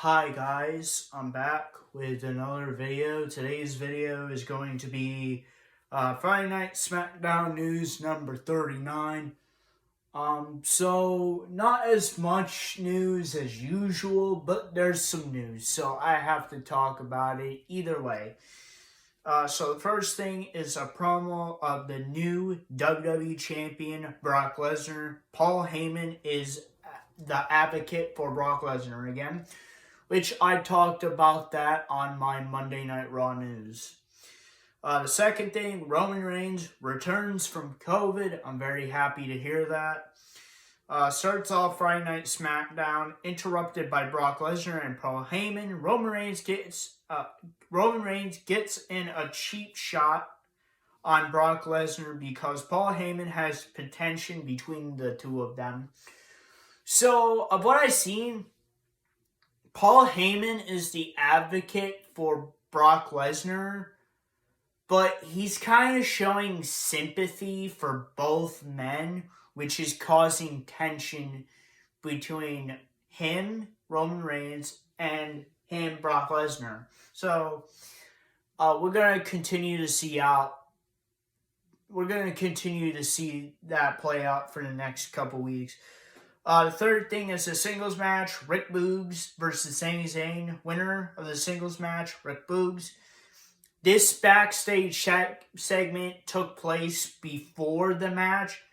Hi guys, I'm back with another video. Today's video is going to be Friday Night SmackDown News number 39. So not as much news as usual, but there's some news, so I have to talk about it either way. So the first thing is a promo of the new WWE Champion Brock Lesnar. Paul Heyman is the advocate for Brock Lesnar again, which I talked about that on my Monday Night Raw news. The second thing, Roman Reigns returns from COVID. I'm very happy to hear that. Starts off Friday Night SmackDown, interrupted by Brock Lesnar and Paul Heyman. Roman Reigns gets in a cheap shot on Brock Lesnar because Paul Heyman has contention between the two of them. So, of what I've seen, Paul Heyman is the advocate for Brock Lesnar, but he's kind of showing sympathy for both men, which is causing tension between him, Roman Reigns, and him, Brock Lesnar. So, we're going to continue to see that play out for the next couple weeks. The third thing is a singles match. Rick Boogs versus Sami Zayn. Winner of the singles match, Rick Boogs. This backstage segment took place before the match.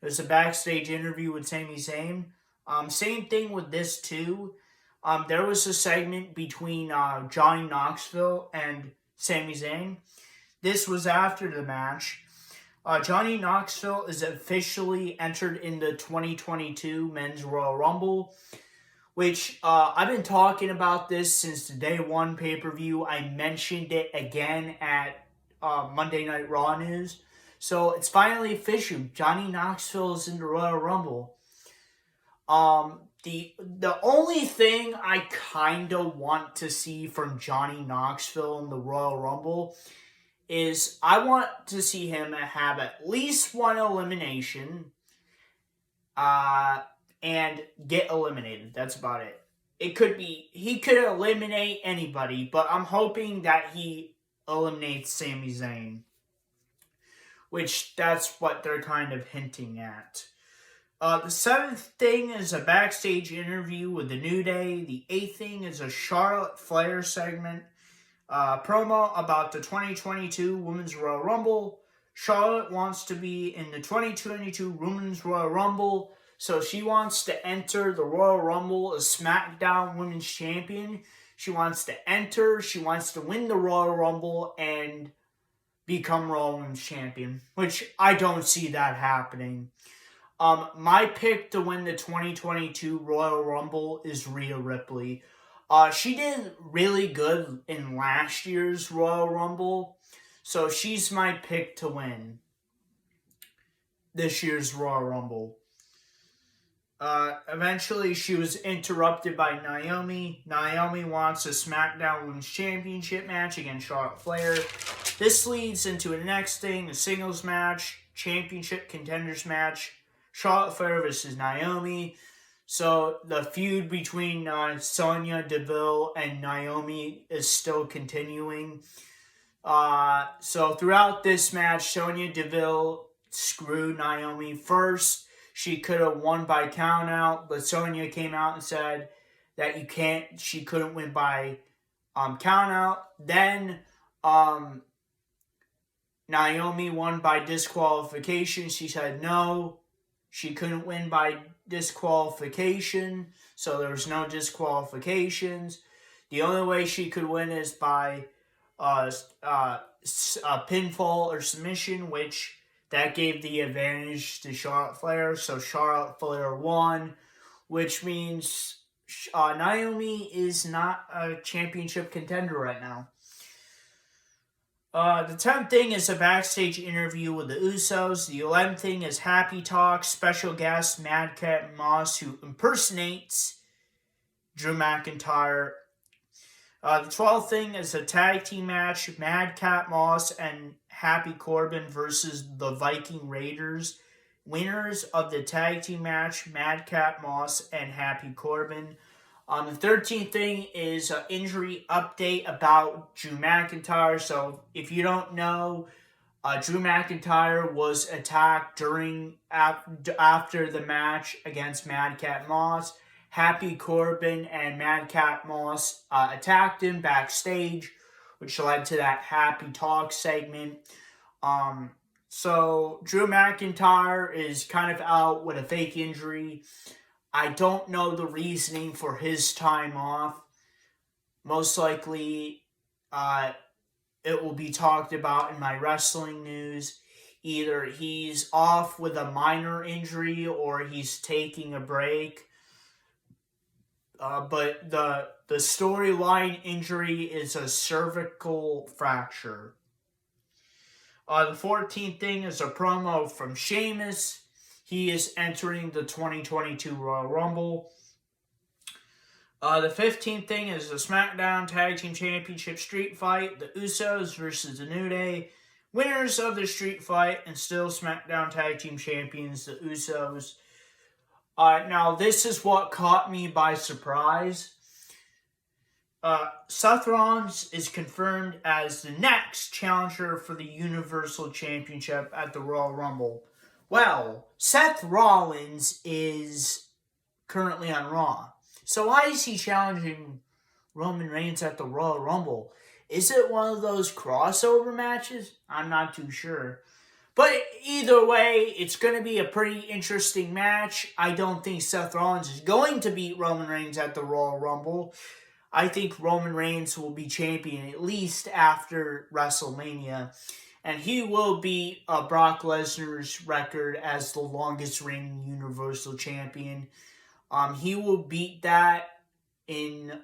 It was a backstage interview with Sami Zayn. Same thing with this too. There was a segment between Johnny Knoxville and Sami Zayn. This was after the match. Johnny Knoxville is officially entered in the 2022 Men's Royal Rumble, which I've been talking about this since the Day 1 pay-per-view. I mentioned it again at Monday Night Raw News. So it's finally official. Johnny Knoxville is in the Royal Rumble. The only thing I kind of want to see from Johnny Knoxville in the Royal Rumble is I want to see him have at least one elimination and get eliminated. That's about it. He could eliminate anybody, but I'm hoping that he eliminates Sami Zayn, which that's what they're kind of hinting at. The seventh thing is a backstage interview with the New Day. The eighth thing is a Charlotte Flair segment. Promo about the 2022 Women's Royal Rumble. Charlotte wants to be in the 2022 Women's Royal Rumble, so she wants to enter the Royal Rumble as SmackDown Women's Champion. She wants to enter, she wants to win the Royal Rumble and become Raw Women's Champion, which I don't see that happening. My pick to win the 2022 Royal Rumble is Rhea Ripley. She did really good in last year's Royal Rumble, so she's my pick to win this year's Royal Rumble. Eventually, she was interrupted by Naomi. Naomi wants a SmackDown Women's Championship match against Charlotte Flair. This leads into the next thing, a singles match, championship contenders match, Charlotte Flair versus Naomi. So the feud between Sonya Deville and Naomi is still continuing. So throughout this match, Sonya Deville screwed Naomi. First, she could have won by countout, but Sonya came out and said that she couldn't win by countout. Then Naomi won by disqualification. She said no, she couldn't win by disqualification, so there was no disqualifications. The only way she could win is by a pinfall or submission, which that gave the advantage to Charlotte Flair. So Charlotte Flair won, which means Naomi is not a championship contender right now. The 10th thing is a backstage interview with the Usos. The 11th thing is Happy Talk, special guest Madcap Moss, who impersonates Drew McIntyre. The 12th thing is a tag team match, Madcap Moss and Happy Corbin versus the Viking Raiders. Winners of the tag team match, Madcap Moss and Happy Corbin. The 13th thing is an injury update about Drew McIntyre. So if you don't know, Drew McIntyre was attacked after the match against Madcap Moss. Happy Corbin and Madcap Moss attacked him backstage, which led to that Happy Talk segment. So Drew McIntyre is kind of out with a fake injury. I don't know the reasoning for his time off. Most likely, it will be talked about in my wrestling news. Either he's off with a minor injury or he's taking a break. But the storyline injury is a cervical fracture. The 14th thing is a promo from Sheamus. He is entering the 2022 Royal Rumble. The 15th thing is the SmackDown Tag Team Championship Street Fight. The Usos versus the New Day. Winners of the Street Fight and still SmackDown Tag Team Champions, the Usos. Now, this is what caught me by surprise. Seth Rollins is confirmed as the next challenger for the Universal Championship at the Royal Rumble. Well, Seth Rollins is currently on Raw. So why is he challenging Roman Reigns at the Royal Rumble? Is it one of those crossover matches? I'm not too sure. But either way, it's going to be a pretty interesting match. I don't think Seth Rollins is going to beat Roman Reigns at the Royal Rumble. I think Roman Reigns will be champion at least after WrestleMania. And he will beat Brock Lesnar's record as the longest reigning Universal Champion. He will beat that in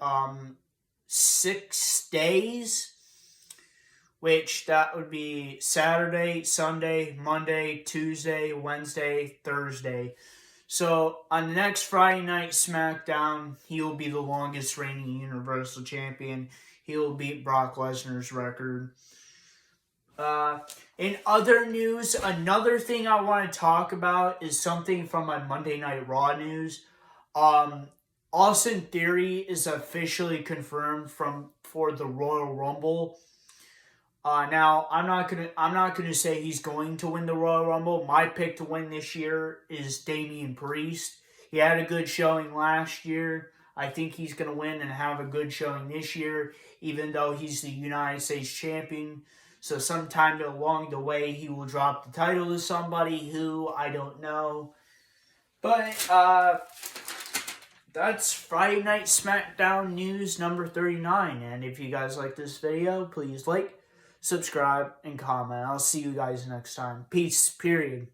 6 days. Which that would be Saturday, Sunday, Monday, Tuesday, Wednesday, Thursday. So on the next Friday night SmackDown, he will be the longest reigning Universal Champion. He will beat Brock Lesnar's record. In other news, another thing I want to talk about is something from my Monday Night Raw news. Austin Theory is officially confirmed for the Royal Rumble. Now I'm not gonna say he's going to win the Royal Rumble. My pick to win this year is Damian Priest. He had a good showing last year. I think he's gonna win and have a good showing this year, even though he's the United States champion. So sometime along the way, he will drop the title to somebody who I don't know. But that's Friday Night SmackDown news number 39. And if you guys like this video, please like, subscribe, and comment. I'll see you guys next time. Peace, period.